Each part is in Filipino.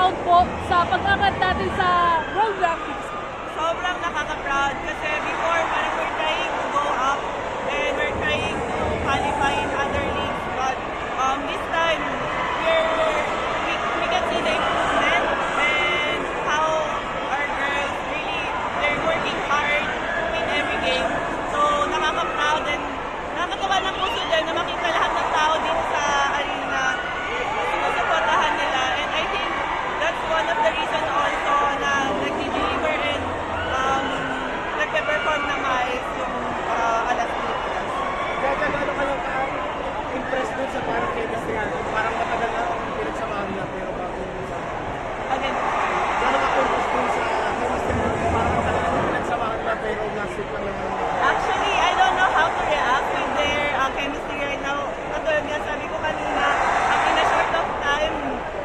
nakaka-proud po sa pag-angat natin sa world rankings? Sobrang nakaka-proud kasi before parang we're trying to go up and we're trying to qualify in other leagues, but this time we can see the improvement and how our girls really they're working hard to win every game. So nakaka-proud and nakakatawa ng puso din na makita lahat ng tao dito sa arena sinusuportahan nila, and I think that's one of the reasons also na nag-deliver and nagpe-perform na maayos yung Alas Pilipinas. Kaya gano'n kayo ka-impressed dun sa parang chemistry natin? Parang matagal na pinagsamahan na pero bago Again, gano'n ka-impressed dun sa chemistry natin? Parang matagal na pinagsamahan na pero last week lang naman. actually, I don't know how to react with their chemistry right now. Katulad nga sabi ko kanina, in a short of time,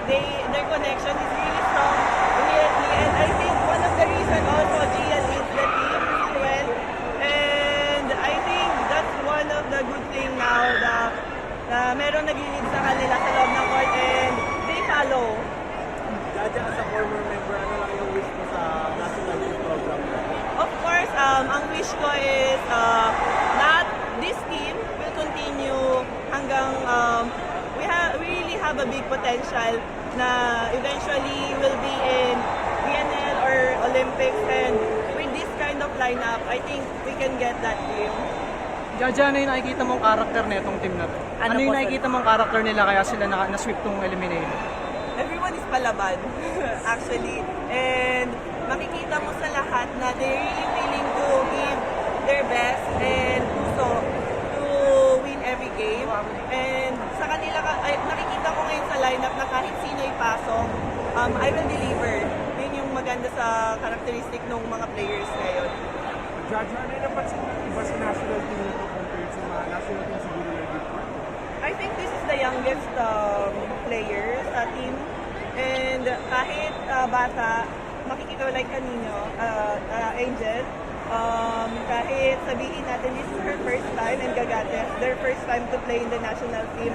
their connection is really strong immediately. And I think one of the reasons also Gian leads the team really well. And I think that's one of the good thing now na meron nag-lead sa kanila sa loob ng court and they follow. Jaja, as a former member, ano lang yung wish mo sa national youth program? Of course, ang wish ko is not this team will continue hanggang we really have a big potential na eventually will be in BNL or Olympics, and with this kind of lineup, I think we can get that dream. Jaja, ano yung nakikita mong character na itong team na to? Ano yung po, nakikita mong character nila kaya sila na-sweep tong eliminator? Everyone is palaban, actually. And makikita mo sa lahat na they're really willing to give their best and puso to win every game. And sa kanila, nakikita ko ngayon sa lineup na kahit sino ipasok, I will deliver. Yun yung maganda sa characteristic ng mga players ngayon. Jaja, ano yung napansin mo iba sa national team nito compared sa mga national team siguro na dito? I think this is the youngest player sa team. And kahit bata, makikita like kanino, Angel, kahit sabihin natin this is her first time, and Gagates, their first time to play in the national team.